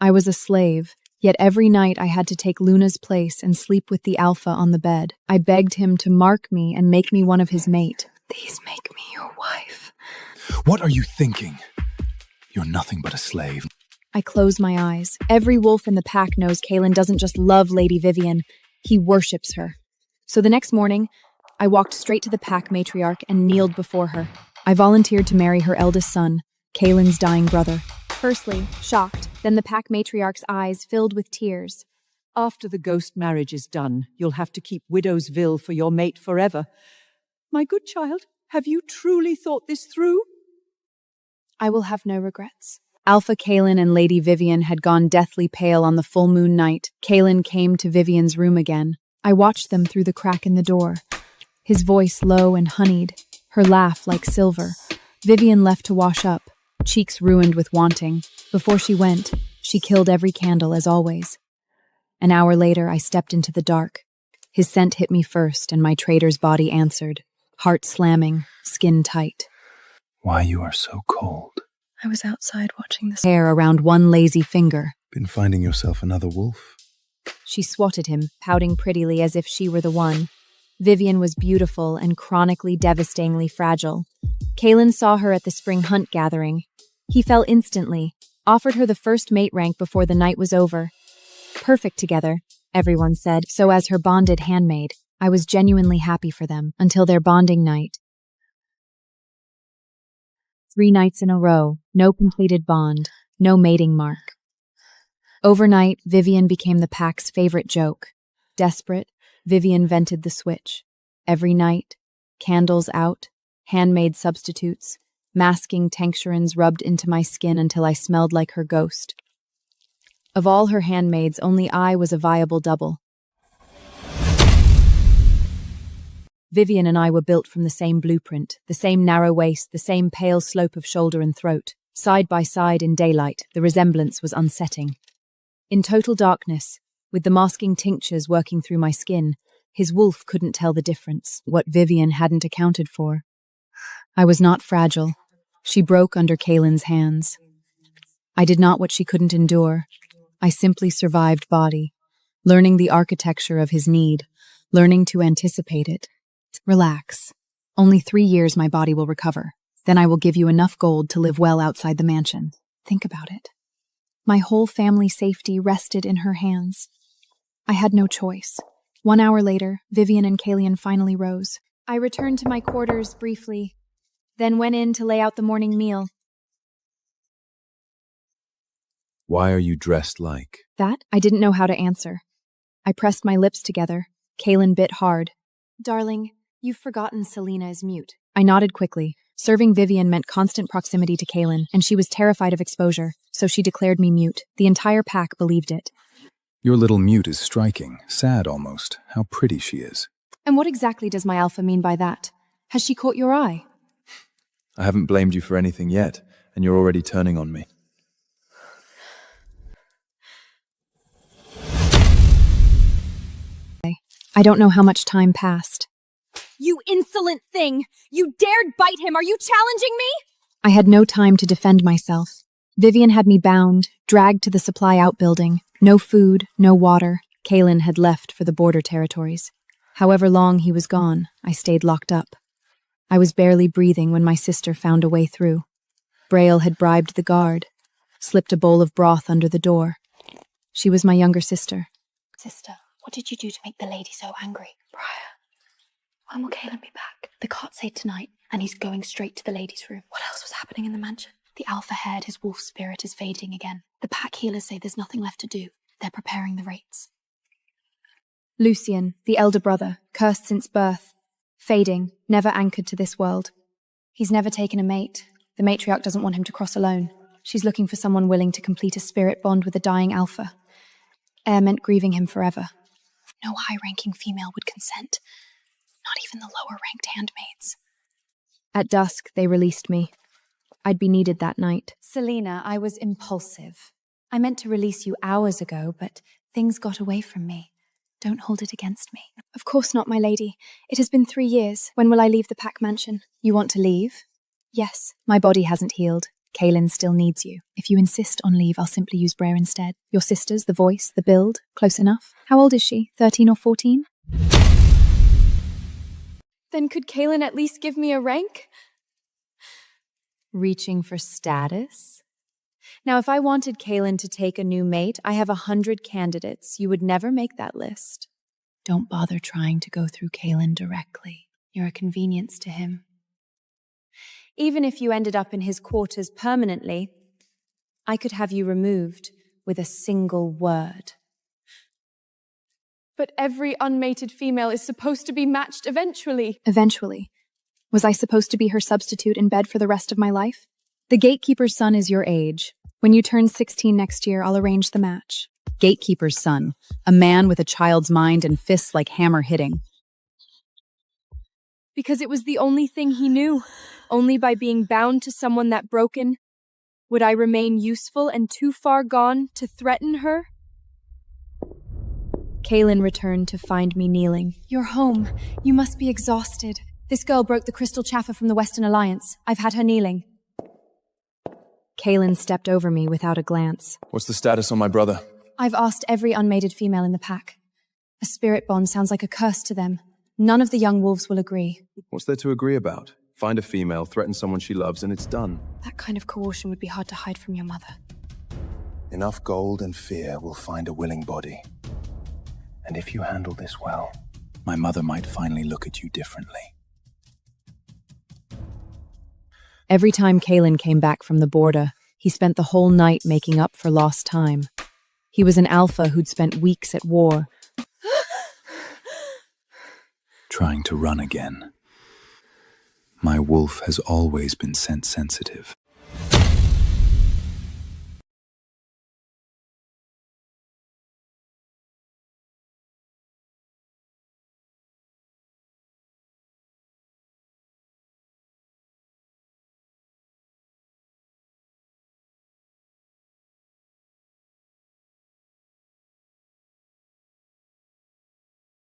I was a slave, yet every night I had to take Luna's place and sleep with the Alpha on the bed. I begged him to mark me and make me one of his mate. Please make me your wife. What are you thinking? You're nothing but a slave. I close my eyes. Every wolf in the pack knows Kalen doesn't just love Lady Vivian, he worships her. So the next morning, I walked straight to the pack matriarch and kneeled before her. I volunteered to marry her eldest son, Kalen's dying brother. Firstly, shocked, then the pack matriarch's eyes filled with tears. After the ghost marriage is done, you'll have to keep Widowsville for your mate forever. My good child, have you truly thought this through? I will have no regrets. Alpha Kalen and Lady Vivian had gone deathly pale on the full moon night. Kalen came to Vivian's room again. I watched them through the crack in the door. His voice low and honeyed, her laugh like silver. Vivian left to wash up, cheeks ruined with wanting. Before she went, she killed every candle as always. An hour later, I stepped into the dark. His scent hit me first, and my traitor's body answered, heart slamming, skin tight. Why you are so cold? I was outside watching the Hair around one lazy finger. Been finding yourself another wolf? She swatted him, pouting prettily as if she were the one. Vivian was beautiful and chronically devastatingly fragile. Kalen saw her at the spring hunt gathering. He fell instantly, offered her the first mate rank before the night was over. Perfect together, everyone said, so as her bonded handmaid. I was genuinely happy for them, until their bonding night. 3 nights in a row, no completed bond, no mating mark. Overnight, Vivian became the pack's favorite joke. Desperate, Vivian vented the switch. Every night, candles out, handmaid substitutes, masking tincturins rubbed into my skin until I smelled like her ghost. Of all her handmaids, only I was a viable double. Vivian and I were built from the same blueprint, the same narrow waist, the same pale slope of shoulder and throat. Side by side in daylight, the resemblance was unsetting. In total darkness, with the masking tinctures working through my skin, his wolf couldn't tell the difference, what Vivian hadn't accounted for. I was not fragile. She broke under Kalen's hands. I did not what she couldn't endure. I simply survived body, learning the architecture of his need, learning to anticipate it. Relax. Only 3 years my body will recover. Then I will give you enough gold to live well outside the mansion. Think about it. My whole family's safety rested in her hands. I had no choice. 1 hour later, Vivian and Kalen finally rose. I returned to my quarters briefly, then went in to lay out the morning meal. Why are you dressed like? That I didn't know how to answer. I pressed my lips together. Kalen bit hard. Darling, you've forgotten Selena is mute. I nodded quickly. Serving Vivian meant constant proximity to Kalen, and she was terrified of exposure, so she declared me mute. The entire pack believed it. Your little mute is striking, sad almost. How pretty she is. And what exactly does my alpha mean by that? Has she caught your eye? I haven't blamed you for anything yet, and you're already turning on me. I don't know how much time passed. You insolent thing! You dared bite him! Are you challenging me? I had no time to defend myself. Vivian had me bound, dragged to the supply outbuilding. No food, no water. Kalen had left for the border territories. However long he was gone, I stayed locked up. I was barely breathing when my sister found a way through. Braille had bribed the guard, slipped a bowl of broth under the door. She was my younger sister. Sister, what did you do to make the lady so angry? Briar, when will Kalen be back? The cart said tonight, and he's going straight to the ladies' room. What else was happening in the mansion? The alpha haired, his wolf spirit is fading again. The pack healers say there's nothing left to do. They're preparing the rates. Lucian, the elder brother, cursed since birth. Fading, never anchored to this world. He's never taken a mate. The matriarch doesn't want him to cross alone. She's looking for someone willing to complete a spirit bond with a dying alpha. Heir meant grieving him forever. No high-ranking female would consent. Not even the lower-ranked handmaids. At dusk, they released me. I'd be needed that night. Selena, I was impulsive. I meant to release you hours ago, but things got away from me. Don't hold it against me. Of course not, my lady. It has been 3 years. When will I leave the pack mansion? You want to leave? Yes, my body hasn't healed. Kalen still needs you. If you insist on leave, I'll simply use Brer instead. Your sisters, the voice, the build, close enough. How old is she? 13 or 14? Then could Kalen at least give me a rank? Reaching for status? Now, if I wanted Kalen to take a new mate, I have 100 candidates. You would never make that list. Don't bother trying to go through Kalen directly. You're a convenience to him. Even if you ended up in his quarters permanently, I could have you removed with a single word. But every unmated female is supposed to be matched eventually. Eventually. Was I supposed to be her substitute in bed for the rest of my life? The gatekeeper's son is your age. When you turn 16 next year, I'll arrange the match. Gatekeeper's son, a man with a child's mind and fists like hammer hitting. Because it was the only thing he knew. Only by being bound to someone that broken would I remain useful and too far gone to threaten her. Kalen returned to find me kneeling. You're home. You must be exhausted. This girl broke the crystal chaffer from the Western Alliance. I've had her kneeling. Kalen stepped over me without a glance. What's the status on my brother? I've asked every unmated female in the pack. A spirit bond sounds like a curse to them. None of the young wolves will agree. What's there to agree about? Find a female, threaten someone she loves, and it's done. That kind of coercion would be hard to hide from your mother. Enough gold and fear will find a willing body. And if you handle this well, my mother might finally look at you differently. Every time Kalen came back from the border, he spent the whole night making up for lost time. He was an alpha who'd spent weeks at war. Trying to run again. My wolf has always been scent sensitive.